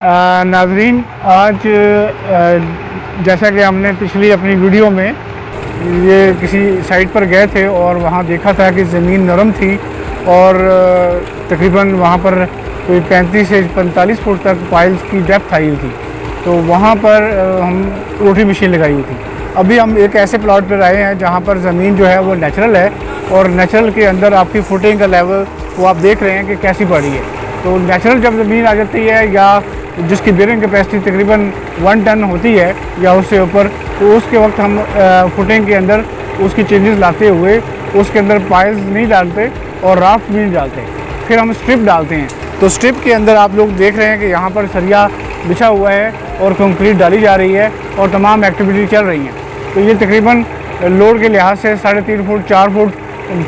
नाजरीन, आज जैसा कि हमने पिछली अपनी वीडियो में ये किसी साइट पर गए थे और वहाँ देखा था कि ज़मीन नरम थी और तकरीबन वहाँ पर कोई 35 से 45 फुट तक पाइल्स की डेप्थ आई हुई थी। तो वहाँ पर हम रोटी मशीन लगाई हुई थी। अभी हम एक ऐसे प्लॉट पर आए हैं जहाँ पर ज़मीन जो है वो नेचुरल है और नेचुरल के अंदर आपकी फुटिंग का लेवल वो आप देख रहे हैं कि कैसी पड़ी है। तो नेचुरल जब ज़मीन आ जाती है या जिसकी बेयरिंग कैपेसिटी तकरीबन 1 टन होती है या उससे ऊपर, तो उसके वक्त हम फुटिंग के अंदर उसकी चेंजेस लाते हुए उसके अंदर पाइल्स नहीं डालते और राफ्ट भी नहीं डालते, फिर हम स्ट्रिप डालते हैं। तो स्ट्रिप के अंदर आप लोग देख रहे हैं कि यहाँ पर सरिया बिछा हुआ है और कंक्रीट डाली जा रही है और तमाम एक्टिविटी चल रही हैं। तो ये तकरीबन लोड के लिहाज से 3.5 फुट 4 फुट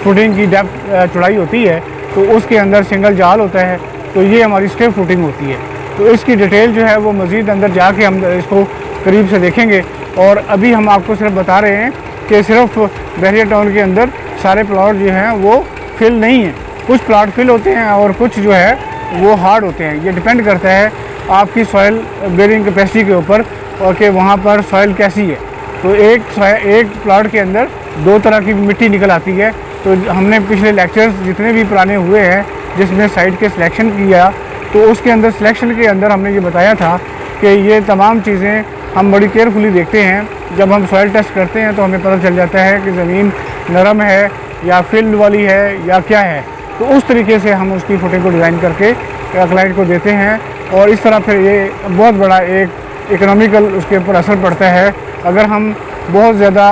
फुटिंग की डेप्थ चौड़ाई होती है। तो उसके अंदर सिंगल जाल होता है, तो ये हमारी स्ट्रिप फुटिंग होती है। तो इसकी डिटेल जो है वो मज़ीद अंदर जाके हम इसको करीब से देखेंगे। और अभी हम आपको सिर्फ बता रहे हैं कि सिर्फ बहरिया टाउन के अंदर सारे प्लॉट जो हैं वो फिल नहीं हैं। कुछ प्लॉट फिल होते हैं और कुछ जो है वो हार्ड होते हैं। ये डिपेंड करता है आपकी सॉइल बेयरिंग कैपेसिटी के ऊपर और कि वहाँ पर सॉइल कैसी है। तो एक प्लॉट के अंदर 2 तरह की मिट्टी निकल आती है। तो हमने पिछले लेक्चर्स जितने भी पुराने हुए हैं जिसमें साइट के सिलेक्शन किया, तो उसके अंदर सिलेक्शन के अंदर हमने ये बताया था कि ये तमाम चीज़ें हम बड़ी केयरफुली देखते हैं। जब हम सॉइल टेस्ट करते हैं तो हमें पता चल जाता है कि ज़मीन नरम है या फिल्ड वाली है या क्या है। तो उस तरीके से हम उसकी फुटिंग को डिज़ाइन करके क्लाइंट को देते हैं और इस तरह फिर ये बहुत बड़ा एक इकोनॉमिकल उसके ऊपर असर पड़ता है। अगर हम बहुत ज़्यादा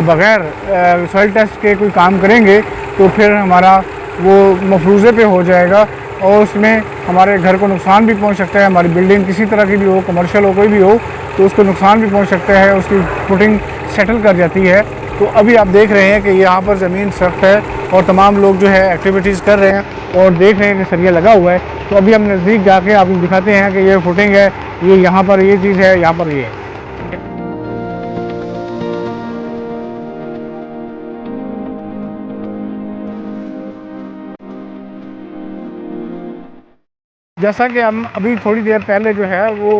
बग़ैर सॉइल टेस्ट के कोई काम करेंगे तो फिर हमारा वो मफरूज़े पे हो जाएगा और उसमें हमारे घर को नुकसान भी पहुंच सकता है। हमारी बिल्डिंग किसी तरह की भी हो, कमर्शियल हो, कोई भी हो, तो उसको नुकसान भी पहुंच सकता है। उसकी फुटिंग सेटल कर जाती है। तो अभी आप देख रहे हैं कि यहाँ पर ज़मीन सख्त है और तमाम लोग जो है एक्टिविटीज़ कर रहे हैं और देख रहे हैं कि सरिया लगा हुआ है। तो अभी हम नज़दीक जाके आपको दिखाते हैं कि ये फुटिंग है, ये यहाँ पर ये चीज़ है, यहाँ पर ये है। जैसा कि हम अभी थोड़ी देर पहले जो है वो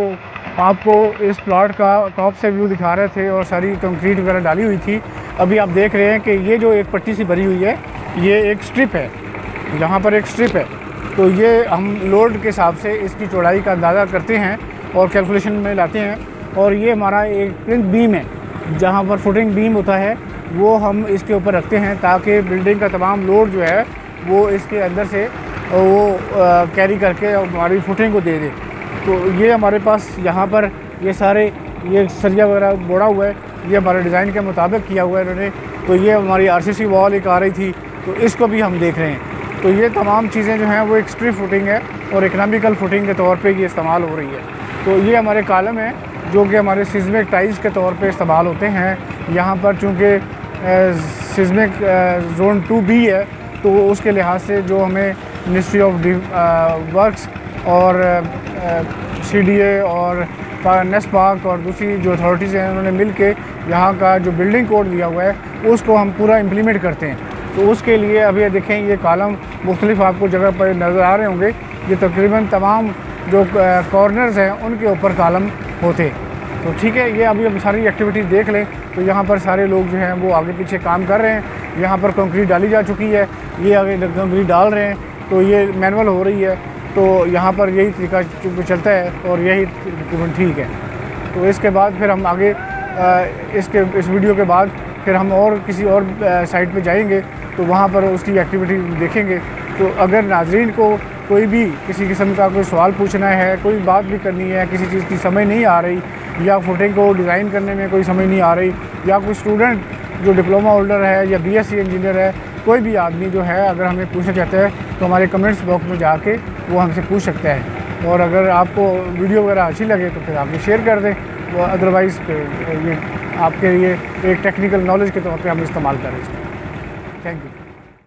आपको इस प्लॉट का टॉप से व्यू दिखा रहे थे और सारी कंक्रीट वगैरह डाली हुई थी। अभी आप देख रहे हैं कि ये जो एक पट्टी सी भरी हुई है ये एक स्ट्रिप है, यहाँ पर एक स्ट्रिप है। तो ये हम लोड के हिसाब से इसकी चौड़ाई का अंदाज़ा करते हैं और कैलकुलेशन में लाते हैं। और ये हमारा एक प्लिंथ बीम है, जहाँ पर फुटिंग बीम होता है वो हम इसके ऊपर रखते हैं ताकि बिल्डिंग का तमाम लोड जो है वो इसके अंदर से वो कैरी करके हमारी फुटिंग को दे दे। तो ये हमारे पास यहाँ पर ये सारे ये सरिया वगैरह बोड़ा हुआ है, ये हमारे डिज़ाइन के मुताबिक किया हुआ है इन्होंने। तो ये हमारी आरसीसी वॉल एक आ रही थी, तो इसको भी हम देख रहे हैं। तो ये तमाम चीज़ें जो हैं वो एक स्ट्रिप फुटिंग है और इकनॉमिकल फुटिंग के तौर पर ये इस्तेमाल हो रही है। तो ये हमारे कॉलम है जो कि हमारे सिस्मिक टाइल्स के तौर पर इस्तेमाल होते हैं। यहाँ पर चूँकि सिस्मिक जोन 2B है तो उसके लिहाज से जो हमें मिनिस्ट्री ऑफ वर्क्स और CDA और नेस्पाक और दूसरी जो अथॉरिटीज़ हैं उन्होंने मिल के यहाँ का जो बिल्डिंग कोड दिया हुआ है उसको हम पूरा इम्प्लीमेंट करते हैं। तो उसके लिए अभी देखें ये कॉलम मुख्तलिफ आपको जगह पर नज़र आ रहे होंगे। ये तकरीबन तमाम जो कॉर्नर्स हैं उनके ऊपर कॉलम होते हैं। तो ठीक है, ये अभी हम सारी एक्टिविटी देख लें। तो यहाँ पर सारे लोग जो हैं वो आगे पीछे काम कर रहे हैं। यहाँ पर कंक्रीट डाली जा चुकी है, ये आगे कंक्रीट डाल रहे हैं। तो ये मैनुअल हो रही है, तो यहाँ पर यही तरीका चलता है और यही तकरीबन ठीक है। तो इसके बाद फिर हम आगे इस वीडियो के बाद फिर हम और किसी और साइट पे जाएंगे तो वहाँ पर उसकी एक्टिविटी देखेंगे। तो अगर नाजरीन को कोई भी किसी किस्म का कोई सवाल पूछना है, कोई बात भी करनी है, किसी चीज़ की समझ नहीं आ रही या फुटिंग को डिज़ाइन करने में कोई समझ नहीं आ रही, या कोई स्टूडेंट जो डिप्लोमा होल्डर है या BSc इंजीनियर है, कोई भी आदमी जो है अगर हमें पूछना चाहता है तो हमारे कमेंट्स बॉक्स में जाके वो हमसे पूछ सकता है। और अगर आपको वीडियो वगैरह अच्छी लगे तो फिर आप शेयर कर दें। वो अदरवाइज़ ये आपके लिए एक टेक्निकल नॉलेज के तौर पे हम इस्तेमाल करें। Thank you.